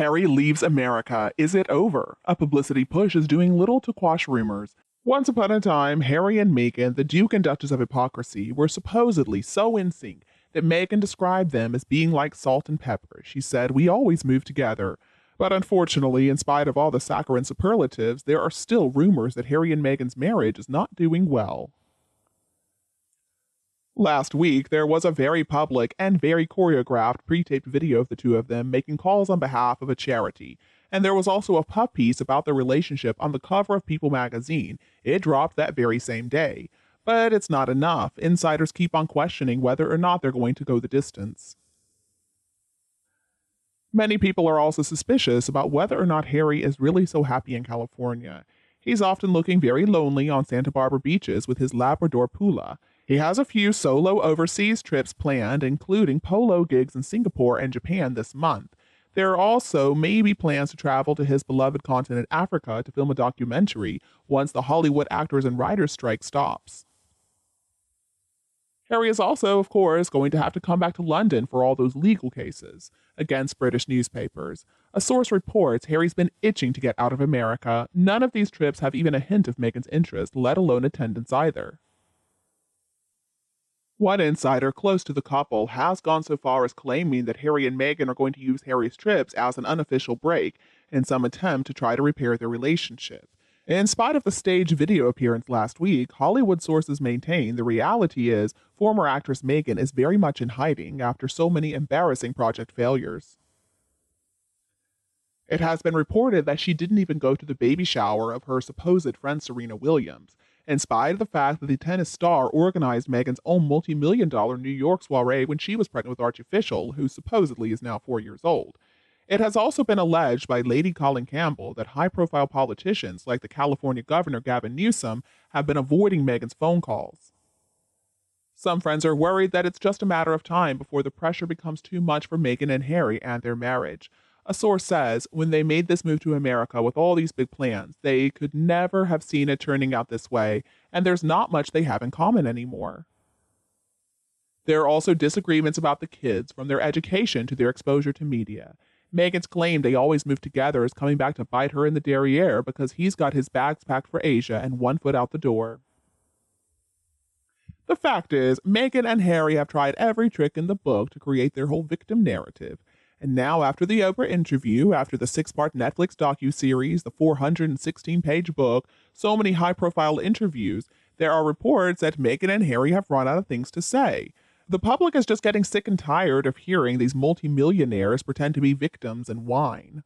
Harry leaves America. Is it over? A publicity push is doing little to quash rumors. Once upon a time, Harry and Meghan, the Duke and Duchess of Hypocrisy, were supposedly so in sync that Meghan described them as being like salt and pepper. She said, "We always move together." But unfortunately, in spite of all the saccharine superlatives, there are still rumors that Harry and Meghan's marriage is not doing well. Last week, there was a very public and very choreographed pre-taped video of the two of them making calls on behalf of a charity. And there was also a puff piece about their relationship on the cover of People magazine. It dropped that very same day. But it's not enough. Insiders keep on questioning whether or not they're going to go the distance. Many people are also suspicious about whether or not Harry is really so happy in California. He's often looking very lonely on Santa Barbara beaches with his Labrador Pula. He has a few solo overseas trips planned, including polo gigs in Singapore and Japan this month. There are also maybe plans to travel to his beloved continent Africa to film a documentary once the Hollywood actors and writers strike stops. Harry is also, of course, going to have to come back to London for all those legal cases against British newspapers. A source reports Harry's been itching to get out of America. None of these trips have even a hint of Meghan's interest, let alone attendance either. One insider close to the couple has gone so far as claiming that Harry and Meghan are going to use Harry's trips as an unofficial break in some attempt to try to repair their relationship. In spite of the staged video appearance last week, Hollywood sources maintain the reality is former actress Meghan is very much in hiding after so many embarrassing project failures. It has been reported that she didn't even go to the baby shower of her supposed friend Serena Williams, in spite of the fact that the tennis star organized Meghan's own multi-million-dollar New York soiree when she was pregnant with Archie Fishel, who supposedly is now 4 years old. It has also been alleged by Lady Colin Campbell that high-profile politicians like the California Governor Gavin Newsom have been avoiding Meghan's phone calls. Some friends are worried that it's just a matter of time before the pressure becomes too much for Meghan and Harry and their marriage. A source says when they made this move to America with all these big plans, they could never have seen it turning out this way, and there's not much they have in common anymore. There are also disagreements about the kids, from their education to their exposure to media. Meghan's claim they always move together is coming back to bite her in the derriere because he's got his bags packed for Asia and one foot out the door. The fact is, Meghan and Harry have tried every trick in the book to create their whole victim narrative. And now, after the Oprah interview, after the 6-part Netflix docuseries, the 416-page book, so many high-profile interviews, there are reports that Meghan and Harry have run out of things to say. The public is just getting sick and tired of hearing these multimillionaires pretend to be victims and whine.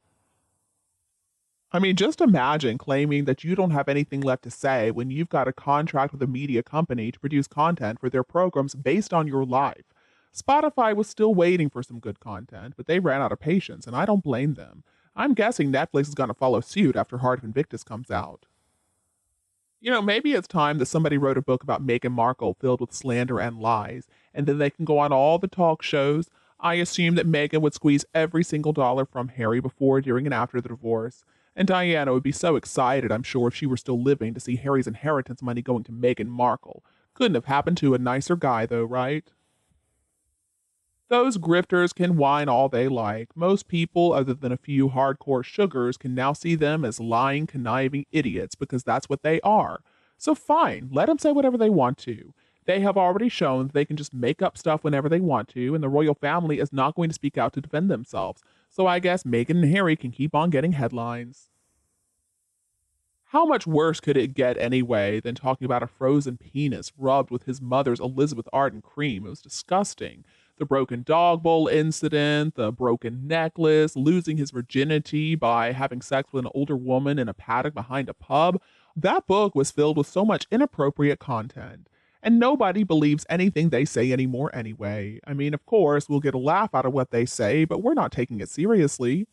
I mean, just imagine claiming that you don't have anything left to say when you've got a contract with a media company to produce content for their programs based on your life. Spotify was still waiting for some good content, but they ran out of patience, and I don't blame them. I'm guessing Netflix is going to follow suit after Heart of Invictus comes out. Maybe it's time that somebody wrote a book about Meghan Markle filled with slander and lies, and then they can go on all the talk shows. I assume that Meghan would squeeze every single dollar from Harry before, during, and after the divorce. And Diana would be so excited, I'm sure, if she were still living, to see Harry's inheritance money going to Meghan Markle. Couldn't have happened to a nicer guy, though, right? Those grifters can whine all they like. Most people, other than a few hardcore sugars, can now see them as lying, conniving idiots because that's what they are. So fine, let them say whatever they want to. They have already shown that they can just make up stuff whenever they want to, and the royal family is not going to speak out to defend themselves. So I guess Meghan and Harry can keep on getting headlines. How much worse could it get anyway than talking about a frozen penis rubbed with his mother's Elizabeth Arden cream? It was disgusting. The broken dog bowl incident, the broken necklace, losing his virginity by having sex with an older woman in a paddock behind a pub. That book was filled with so much inappropriate content. And nobody believes anything they say anymore anyway. I mean, of course, we'll get a laugh out of what they say, but we're not taking it seriously.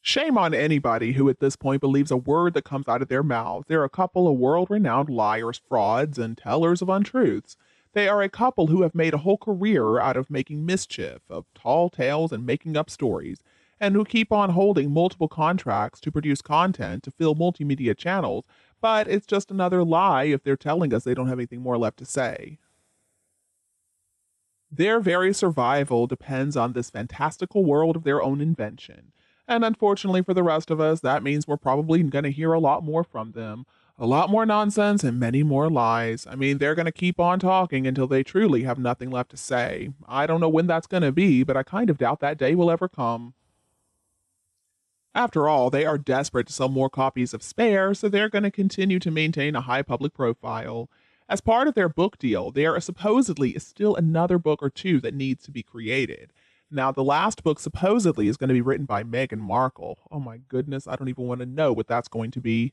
Shame on anybody who at this point believes a word that comes out of their mouth. They're a couple of world-renowned liars, frauds, and tellers of untruths. They are a couple who have made a whole career out of making mischief, of tall tales and making up stories, and who keep on holding multiple contracts to produce content to fill multimedia channels, but it's just another lie if they're telling us they don't have anything more left to say. Their very survival depends on this fantastical world of their own invention. And unfortunately for the rest of us, that means we're probably going to hear a lot more from them. A lot more nonsense and many more lies. I mean, they're going to keep on talking until they truly have nothing left to say. I don't know when that's going to be, but I kind of doubt that day will ever come. After all, they are desperate to sell more copies of Spare, so they're going to continue to maintain a high public profile. As part of their book deal, there supposedly is still another book or two that needs to be created. Now, the last book supposedly is going to be written by Meghan Markle. Oh my goodness, I don't even want to know what that's going to be.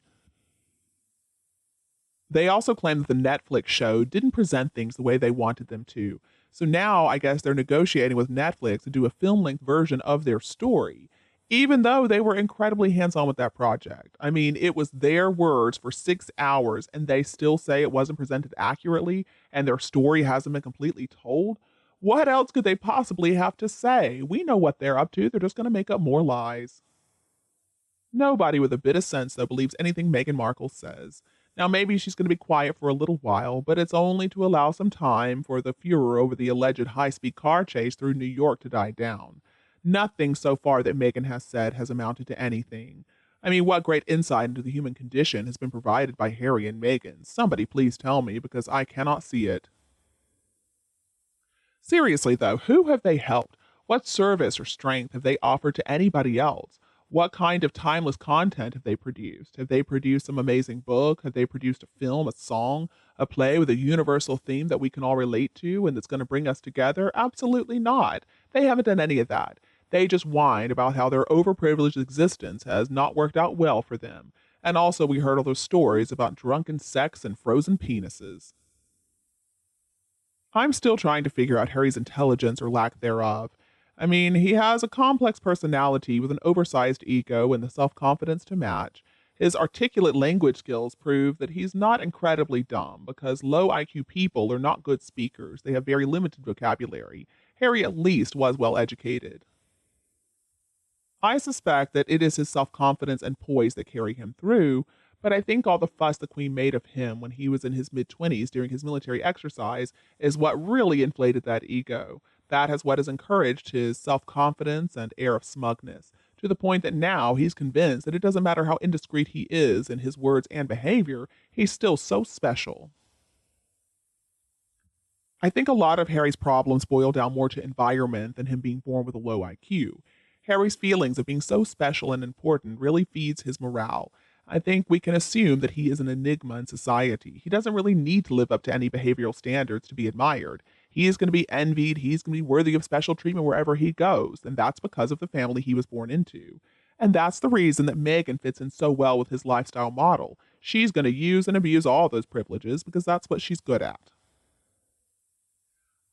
They also claim that the Netflix show didn't present things the way they wanted them to. So now I guess they're negotiating with Netflix to do a film length version of their story, even though they were incredibly hands on with that project. I mean, it was their words for 6 hours, and they still say it wasn't presented accurately and their story hasn't been completely told. What else could they possibly have to say? We know what they're up to. They're just going to make up more lies. Nobody with a bit of sense, though, believes anything Meghan Markle says. Now, maybe she's going to be quiet for a little while, but it's only to allow some time for the furor over the alleged high speed car chase through New York to die down. Nothing so far that Meghan has said has amounted to anything. I mean, what great insight into the human condition has been provided by Harry and Meghan? Somebody please tell me, because I cannot see it. Seriously, though, who have they helped? What service or strength have they offered to anybody else? What kind of timeless content have they produced? Have they produced some amazing book? Have they produced a film, a song, a play with a universal theme that we can all relate to and that's going to bring us together? Absolutely not. They haven't done any of that. They just whine about how their overprivileged existence has not worked out well for them. And also, we heard all those stories about drunken sex and frozen penises. I'm still trying to figure out Harry's intelligence or lack thereof. I mean, he has a complex personality with an oversized ego and the self confidence to match. His articulate language skills prove that he's not incredibly dumb, because low IQ people are not good speakers. They have very limited vocabulary. Harry at least was well educated. I suspect that it is his self confidence and poise that carry him through, but I think all the fuss the Queen made of him when he was in his mid 20s during his military exercise is what really inflated that ego. That is what has encouraged his self confidence and air of smugness, to the point that now he's convinced that it doesn't matter how indiscreet he is in his words and behavior, he's still so special. I think a lot of Harry's problems boil down more to environment than him being born with a low IQ. Harry's feelings of being so special and important really feeds his morale. I think we can assume that he is an enigma in society. He doesn't really need to live up to any behavioral standards to be admired. He is going to be envied, he's going to be worthy of special treatment wherever he goes, and that's because of the family he was born into. And that's the reason that Meghan fits in so well with his lifestyle model. She's going to use and abuse all those privileges because that's what she's good at.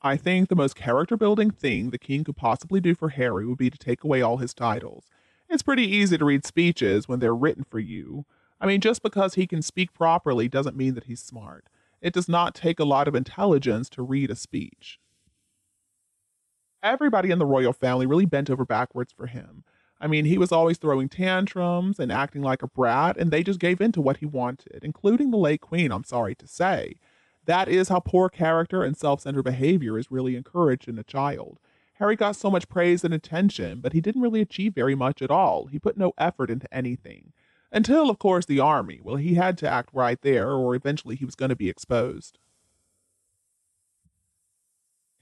I think the most character building thing the king could possibly do for Harry would be to take away all his titles. It's pretty easy to read speeches when they're written for you. I mean, just because he can speak properly doesn't mean that he's smart. It does not take a lot of intelligence to read a speech. Everybody in the royal family really bent over backwards for him. I mean, he was always throwing tantrums and acting like a brat, and they just gave in to what he wanted, including the late queen, I'm sorry to say. That is how poor character and self centered behavior is really encouraged in a child. Harry got so much praise and attention, but he didn't really achieve very much at all. He put no effort into anything. Until, of course, the army. Well, he had to act right there, or eventually he was going to be exposed.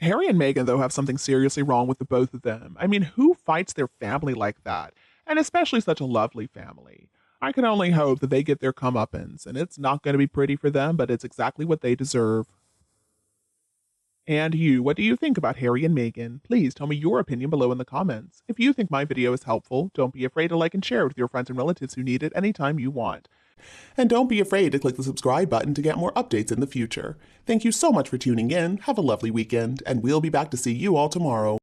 Harry and Meghan, though, have something seriously wrong with the both of them. I mean, who fights their family like that? And especially such a lovely family. I can only hope that they get their comeuppance, and it's not going to be pretty for them, but it's exactly what they deserve. And you, what do you think about Harry and Meghan? Please tell me your opinion below in the comments. If you think my video is helpful, don't be afraid to like and share it with your friends and relatives who need it anytime you want. And don't be afraid to click the subscribe button to get more updates in the future. Thank you so much for tuning in, have a lovely weekend, and we'll be back to see you all tomorrow.